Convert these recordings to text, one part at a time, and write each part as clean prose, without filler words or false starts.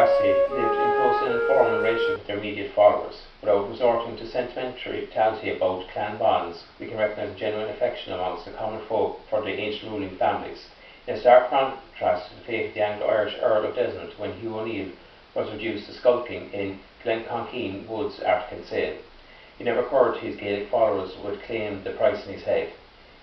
aristocracy lived in close and informal relations with their immediate followers. Without resorting to sentimentality about clan bonds, we can recognise a genuine affection amongst the common folk for the ancient ruling families. In a stark contrast to the fate of the Anglo-Irish Earl of Desmond when Hugh O'Neill was reduced to skulking in Glenconqueen Woods, Artkinsale. He never occurred to his Gaelic followers would claim the price in his head.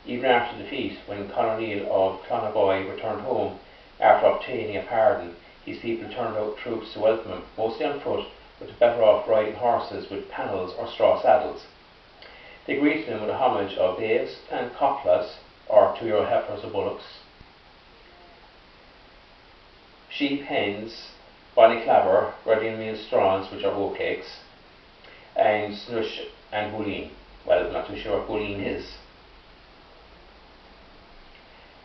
Even after defeat, when Conor O'Neill of Clonagh returned home after obtaining a pardon, his people turned out troops to welcome him, mostly on foot, but the better off riding horses with panels or straw saddles. They greeted him with a homage of beeves and couplas, or 2 euro heifers or bullocks, sheep, hens, ballyclaver, ready meal straws, which are oatcakes, and snush and bouline. Well, I'm not too sure what bouline is.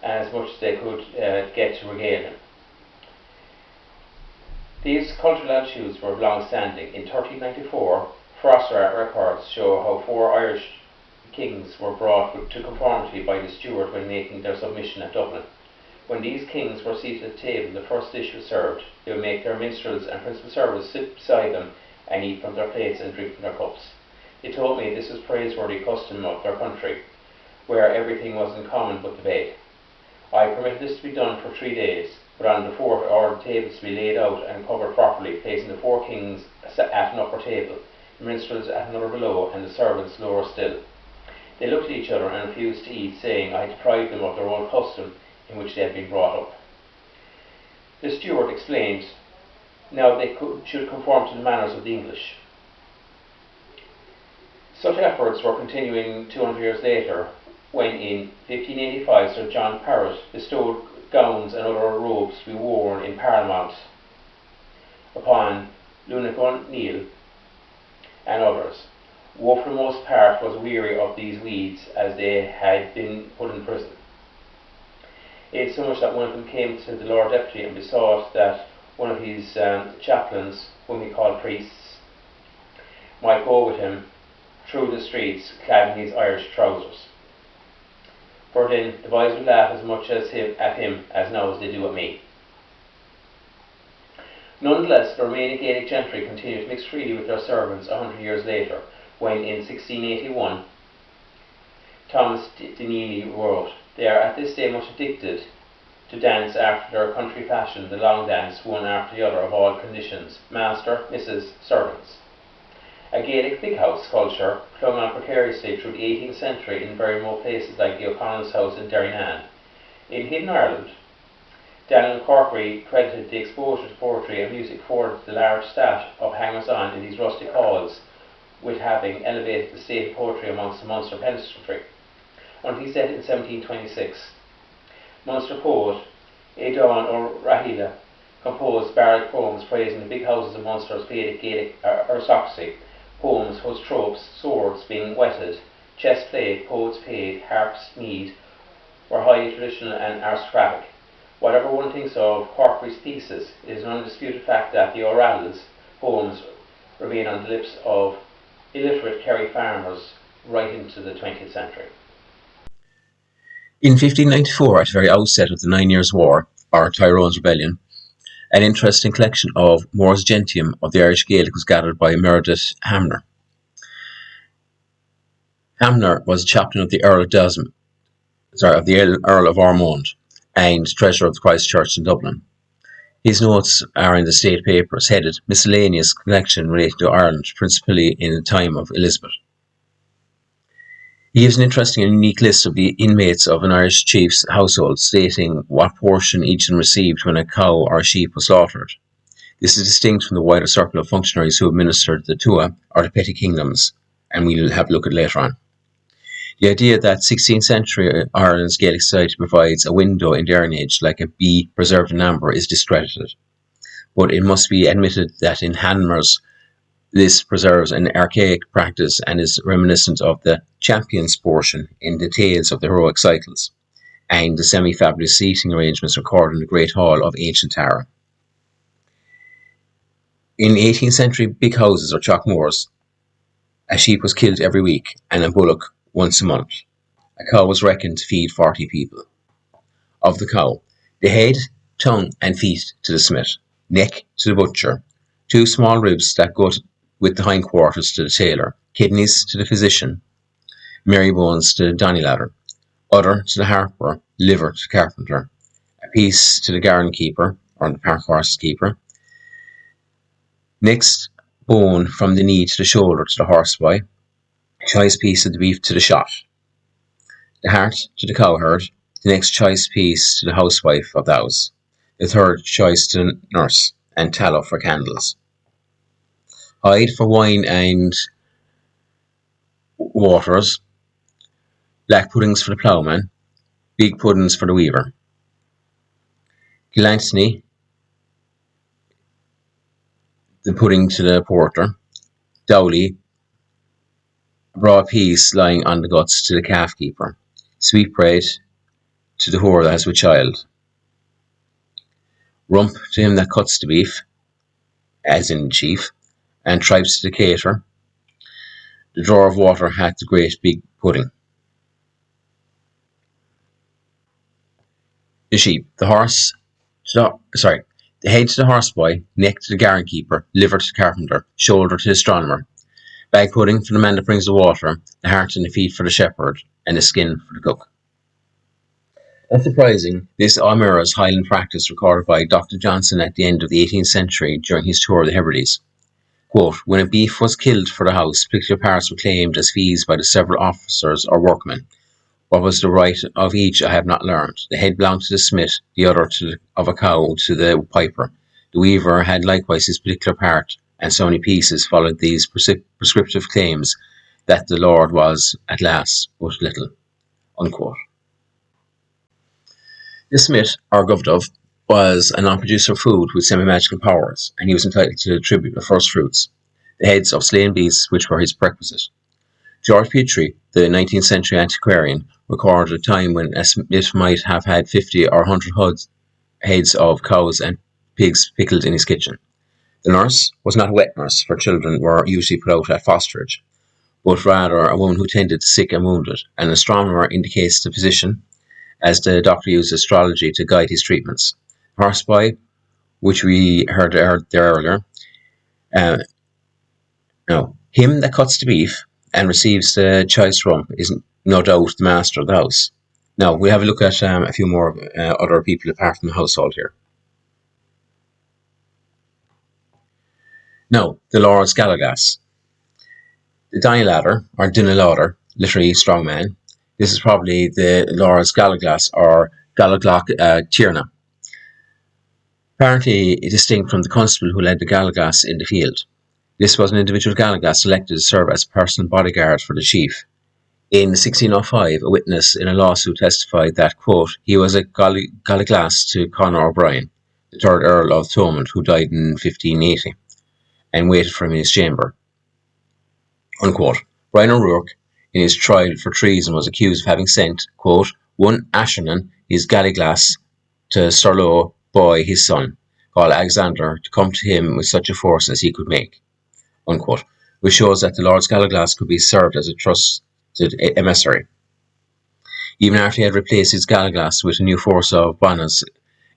As much as they could get to regale him. These cultural attitudes were long-standing. In 1394, Foster records show how 4 Irish kings were brought to conformity by the steward when making their submission at Dublin. When these kings were seated at table, the first dish was served. They would make their minstrels and principal servants sit beside them and eat from their plates and drink from their cups. They told me this was praiseworthy custom of their country, where everything was in common but the bed. I permitted this to be done for 3 days, but on the 4th ordered tables to be laid out and covered properly, placing the 4 kings at an upper table, the minstrels at another below, and the servants lower still. They looked at each other and refused to eat, saying I had deprived them of their old custom in which they had been brought up. The steward explained, now they should conform to the manners of the English. Such efforts were continuing 200 years later, when in 1585 Sir John Parrott bestowed gowns and other robes to be worn in Parliament upon Lunac O'Neill and others. Woe for the most part was weary of these weeds, as they had been put in prison. It so much that one of them came to the Lord Deputy and besought that one of his chaplains, whom he called priests, might go with him through the streets clad in his Irish trousers. For then the boys would laugh as much at him as now as they do at me. Nonetheless, the remaining Gaelic gentry continued to mix freely with their servants 100 years later, when in 1681 Thomas de Neely wrote, they are at this day much addicted to dance after their country fashion, the long dance, one after the other of all conditions, master, missus, servants. A Gaelic big house culture clung on precariously through the 18th century in very remote places like the O'Connell's house in Derrynane. In Hidden Ireland, Daniel Corkery credited the exposure to poetry and music afforded the large staff of hangers-on in these rustic halls with having elevated the state of poetry amongst the Munster peasantry. Until he said in 1726, Munster poet 𝕮𝖓𝖚 composed barrack poems praising the big houses of Munster's Gaelic aristocracy, poems whose tropes, swords being whetted, chess played, poets paid, harps mead, were highly traditional and aristocratic. Whatever one thinks of Corkery's thesis, it is an undisputed fact that the O'Rall's poems remain on the lips of illiterate Kerry farmers right into the 20th century. In 1594, at the very outset of the 9 Years' War, or Tyrone's Rebellion, an interesting collection of Mors Gentium of the Irish Gaelic was gathered by Meredith Hamner. Hamner was chaplain of the Earl of Ormond and treasurer of the Christ Church in Dublin. His notes are in the state papers, headed Miscellaneous Collection relating to Ireland, principally in the time of Elizabeth. He gives an interesting and unique list of the inmates of an Irish chief's household, stating what portion each of them received when a cow or a sheep was slaughtered. This is distinct from the wider circle of functionaries who administered the Tuatha, or the petty kingdoms, and we'll have a look at later on. The idea that 16th century Ireland's Gaelic society provides a window in the Iron Age, like a bee preserved in amber, is discredited. But it must be admitted that in Hamner's this preserves an archaic practice and is reminiscent of the champions portion in the tales of the heroic cycles, and the semi-fabulous seating arrangements recorded in the Great Hall of ancient Tara. In 18th century big houses or chockmores, a sheep was killed every week and a bullock once a month. A cow was reckoned to feed 40 people. Of the cow, the head, tongue and feet to the smith, neck to the butcher, 2 small ribs that go with the hindquarters to the tailor, kidneys to the physician, merry bones to the donnyladder, udder to the harper, liver to the carpenter, a piece to the garden keeper, or the park horse keeper, next bone from the knee to the shoulder to the horseboy, choice piece of the beef to the shot, the heart to the cowherd, the next choice piece to the housewife of the house, the third choice to the nurse, and tallow for candles. Hide for wine and waters, black puddings for the ploughman, big puddings for the weaver. Gillantony, the pudding to the porter. Dowley, a broad piece lying on the guts to the calf keeper. Sweetbread to the whore that has with child. Rump to him that cuts the beef, as in chief, and tripes to the caterer. The drawer of water hath the great big pudding. The sheep, the head to the horseboy, neck to the garden keeper, liver to the carpenter, shoulder to the astronomer, bag pudding for the man that brings the water, the heart and the feet for the shepherd, and the skin for the cook. Not surprising, this all mirrors Highland practice recorded by Dr. Johnson at the end of the 18th century during his tour of the Hebrides. Quote, when a beef was killed for the house, particular parts were claimed as fees by the several officers or workmen. What was the right of each I have not learned. The head belonged to the smith, the other of a cow to the piper. The weaver had likewise his particular part, and so many pieces followed these prescriptive claims that the Lord was, at last, but little. Unquote. The smith, or govdove, was a non-producer of food with semi-magical powers, and he was entitled to the tribute of first fruits, the heads of slain beasts which were his perquisite. George Petrie, the 19th century antiquarian, recorded a time when a smith might have had 50 or 100 heads of cows and pigs pickled in his kitchen. The nurse was not a wet nurse, for children were usually put out at fosterage, but rather a woman who tended the sick and wounded. An astronomer indicates the physician, as the doctor used astrology to guide his treatments. Horseboy, which we heard there earlier, him that cuts the beef and receives the choice rump is no doubt the master of the house. Now, we'll have a look at a few more other people apart from the household here. Now, the Lord's gallowglass. The donnyladder, or literally strong man. This is probably the Lord's gallowglass, or gallowglass. Apparently distinct from the constable who led the gallowglass in the field. This was an individual gallowglass selected to serve as personal bodyguard for the chief. In 1605, a witness in a lawsuit testified that, quote, he was a gallowglass to Conor O'Brien, the 3rd Earl of Thomond, who died in 1580, and waited for him in his chamber. Unquote. Brian O'Rourke, in his trial for treason, was accused of having sent, quote, one Ashernan, his gallowglass, to Sir Boy, his son, called Alexander, to come to him with such a force as he could make, unquote, which shows that the Lord's gallowglass could be served as a trusted emissary. Even after he had replaced his gallowglass with a new force of bonnas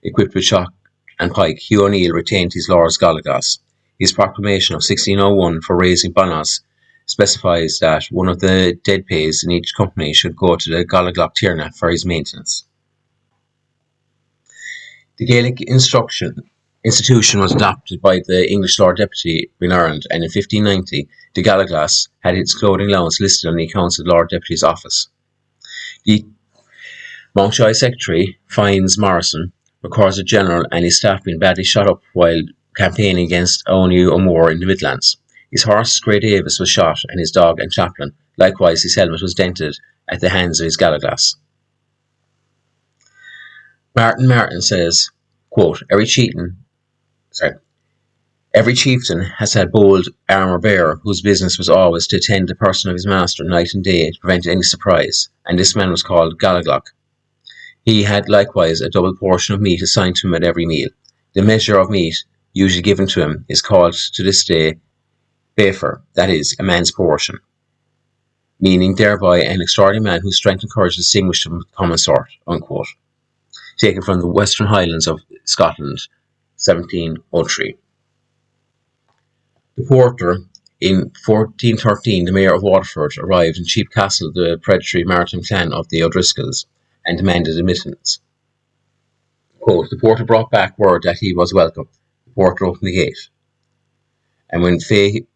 equipped with shock and pike, Hugh O'Neill retained his Lord's gallowglass. His proclamation of 1601 for raising bonnas specifies that one of the dead pays in each company should go to the 𝕮𝖊𝖓𝖙𝖚𝖗𝖞 for his maintenance. The Gaelic institution was adopted by the English Lord Deputy in Ireland, and in 1590 the gallowglass had its clothing allowance listed on the accounts of the Lord Deputy's office. The Mountjoy Secretary finds Morrison, records a general and his staff being badly shot up while campaigning against O'Moore in the Midlands. His horse, 𝕮𝖍𝖎, was shot, and his dog and chaplain. Likewise, his helmet was dented at the hands of his gallowglass. Martin says, quote, every chieftain has had bold armour-bearer whose business was always to attend the person of his master night and day to prevent any surprise, and this man was called gallowglass. He had likewise a double portion of meat assigned to him at every meal. The measure of meat usually given to him is called to this day 𝕮𝑓r, that is, a man's portion, meaning thereby an extraordinary man whose strength and courage distinguished him from the common sort, unquote. Taken from the Western Highlands of Scotland, 1703. The porter, in 1413, the mayor of Waterford arrived in Cheap Castle, the predatory maritime clan of the O'Driscolls, and demanded admittance. Quote, the porter brought back word that he was welcome. The porter opened the gate. And when 𝕴𝖗𝖚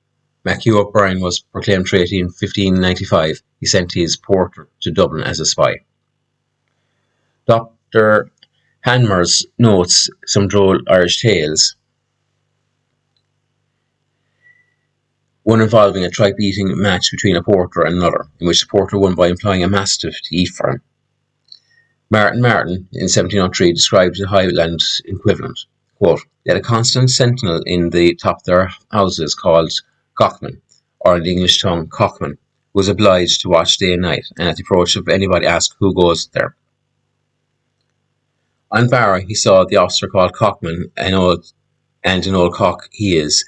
O'Brien was proclaimed traitor in 1595, he sent his porter to Dublin as a spy. Dr. Hanmer's notes some droll Irish tales, one involving a tripe-eating match between a porter and another, in which the porter won by employing a mastiff to eat for him. Martin in 1703 described the Highland equivalent. Quote, they had a constant sentinel in the top of their houses called cockman, or in the English tongue, cockman, who was obliged to watch day and night, and at the approach of anybody asked who goes there. On Barra he saw the officer called cockman, an old cock he is.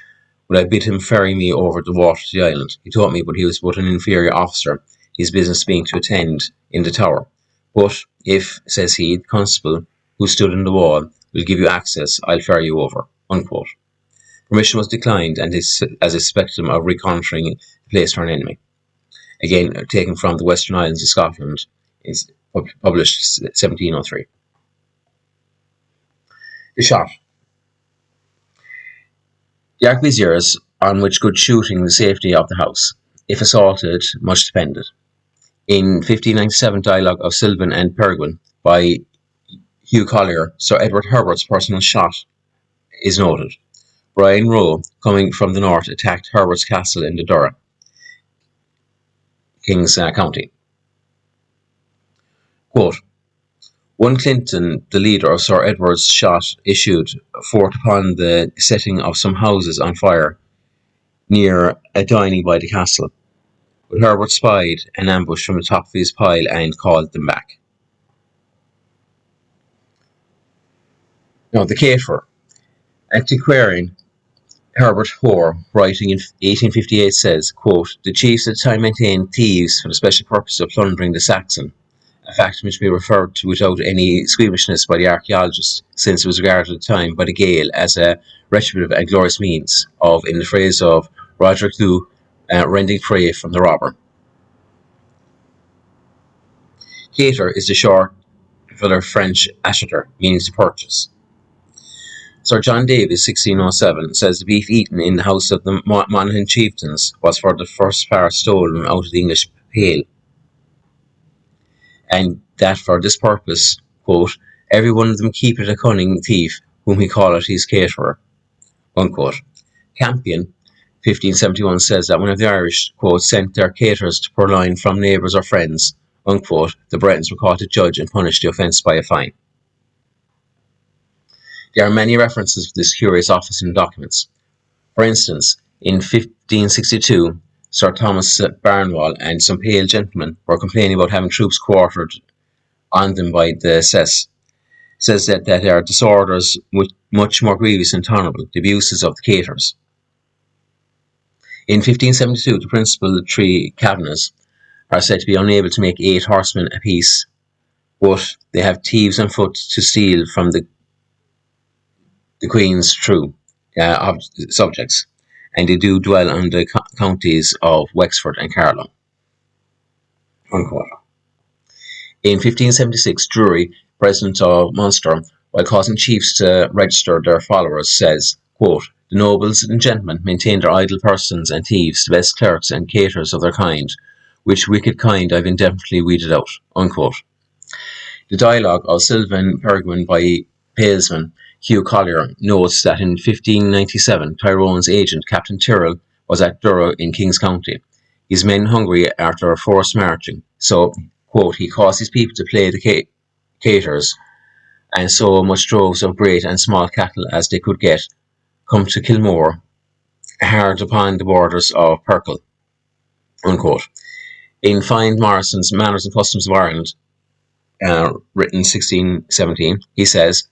Would I bid him ferry me over the water to the island? He told me, but he was but an inferior officer, his business being to attend in the tower. But if, says he, the constable who stood in the wall will give you access, I'll ferry you over. Unquote. Permission was declined, and as I suspected him of reconnoitring the place for an enemy. Again, taken from the Western Islands of Scotland, is published 1703. The shot. The arquebusiers, on which good shooting the safety of the house. If assaulted, much depended. In 1597, dialogue of Sylvan and Peregrine by Hugh Collier, Sir Edward Herbert's personal shot is noted. Brian Rowe, coming from the north, attacked Herbert's castle in the Durra, King's County. Quote, one Clinton, the leader of Sir Edward's shot, issued forth upon the setting of some houses on fire near a dining by the castle. But Herbert spied an ambush from the top of his pile and called them back. Now, the Caterer. Antiquarian Herbert Hoare, writing in 1858, says, quote, the chiefs at the time maintained thieves for the special purpose of plundering the Saxon, a fact which may be referred to without any squeamishness by the archaeologists, since it was regarded at the time by the Gael as a retributive and glorious means of, in the phrase of Roger Clue, rending prey from the robber. Cater is the short for the French acheter, meaning to purchase. Sir John Davies, 1607, says the beef eaten in the house of the Monaghan chieftains was for the first part stolen out of the English pale, and that for this purpose, quote, every one of them keepeth a cunning thief, whom he calleth his caterer, unquote. Campion, 1571, says that one of the Irish, quote, sent their caterers to purloin from neighbours or friends, unquote. The Bretons were called to judge and punish the offence by a fine. There are many references to this curious office in documents. For instance, in 1562, Sir Thomas Barnwell and some pale gentlemen were complaining about having troops quartered on them by the cess. Says that there are disorders much more grievous and intolerable, the abuses of the Caterers. In 1572, the principal three cabinets are said to be unable to make 8 horsemen apiece, but they have thieves on foot to steal from the Queen's subjects, and they do dwell on the counties of Wexford and Carlow. Unquote. In 1576, Drury, president of Munster, while causing chiefs to register their followers, says, quote, the nobles and gentlemen maintain their idle persons and thieves, the best clerks and caterers of their kind, which wicked kind I've indefinitely weeded out. Unquote. The dialogue of Sylvan Peregrine by Palesman, Hugh Collier, notes that in 1597, Tyrone's agent, Captain Tyrrell, was at Durrow in King's County, his men hungry after forced marching. So, quote, he caused his people to play the caterers, and so much droves of great and small cattle as they could get, come to Kilmore, hard upon the borders of Perkle. Unquote. In Find Morrison's Manners and Customs of Ireland, written 1617, he says,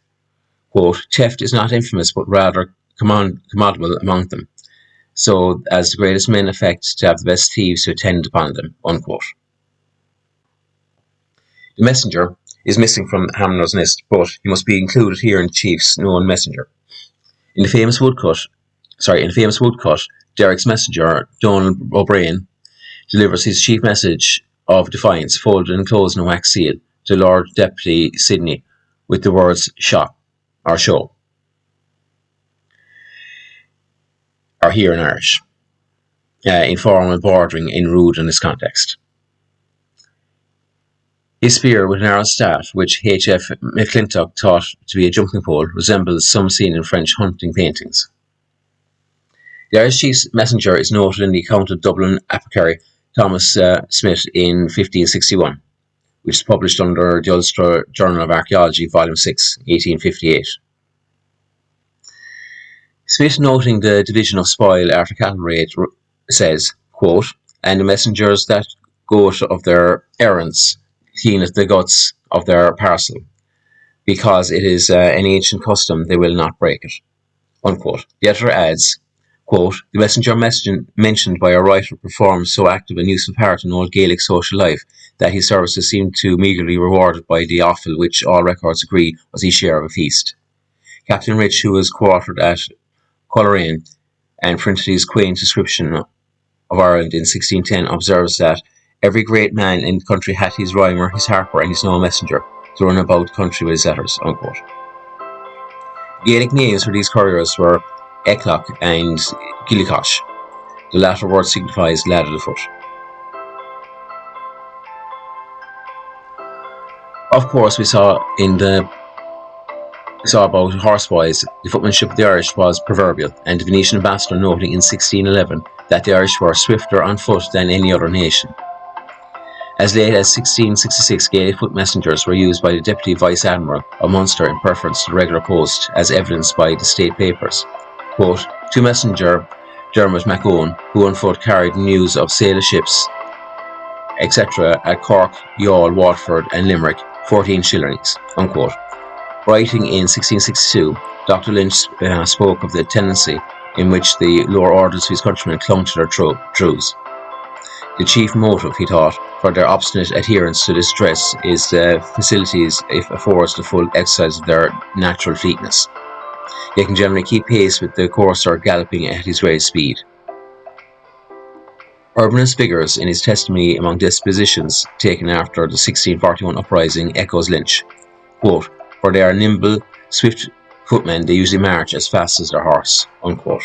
quote, theft is not infamous, but rather commodable among them, so as the greatest men affect to have the best thieves to attend upon them, unquote. The messenger is missing from Hamner's list, but he must be included here in the chief's known messenger. In the famous woodcut, Derek's messenger, Donald O'Brien, delivers his chief message of defiance, folded and enclosed in a wax seal, to Lord Deputy Sidney, with the words "show," or here in Irish, informal bordering in rude in this context. His spear with an arrow staff, which H.F. McClintock thought to be a jumping pole, resembles some seen in French hunting paintings. The Irish chief's messenger is noted in the account of Dublin apothecary Thomas Smith in 1561, which is published under the Ulster Journal of Archaeology, Volume 6, 1858. Smith, noting the division of spoil after cattle raid, says, quote, "And the messengers that go of their errands cleaneth the guts of their parcel, because it is an ancient custom, they will not break it," unquote. The editor adds, quote, "The messenger mentioned by a writer performed so active and useful part in old Gaelic social life that his services seemed to meagrely rewarded by the offal which all records agree was his share of a feast." Captain Rich, who was quartered at Coleraine and printed his quaint description of Ireland in 1610, observes that "every great man in the country had his rhymer, his harper, and his no messenger to run about the country with his letters," unquote. Gaelic names for these couriers were 𝕳𝖏𝖘𝖍 and 𝕮𝖊𝖓𝖙𝖚. The latter word signifies lad of the foot. Of course, we saw about horseboys. The footmanship of the Irish was proverbial, and the Venetian ambassador noting in 1611 that the Irish were swifter on foot than any other nation. As late as 1666, Gaelic foot messengers were used by the Deputy Vice-Admiral of Munster in preference to the regular post, as evidenced by the state papers. Quote, "To Messenger 𝕮𝖊𝖓𝖙𝖚, who on foot carried news of sail of ships, etc. at Cork, Youghal, Waterford, and Limerick, 14 shillings," unquote. Writing in 1662, Dr. Lynch spoke of the tendency in which the lower orders of his countrymen clung to their trews. The chief motive, he thought, for their obstinate adherence to this dress is the facilities it affords the full exercise of their natural fleetness. They can generally keep pace with the courser galloping at his greatest speed. Urbanus figures in his testimony among dispositions taken after the 1641 uprising echoes Lynch, quote, "For they are nimble, swift footmen, they usually march as fast as their horse," unquote.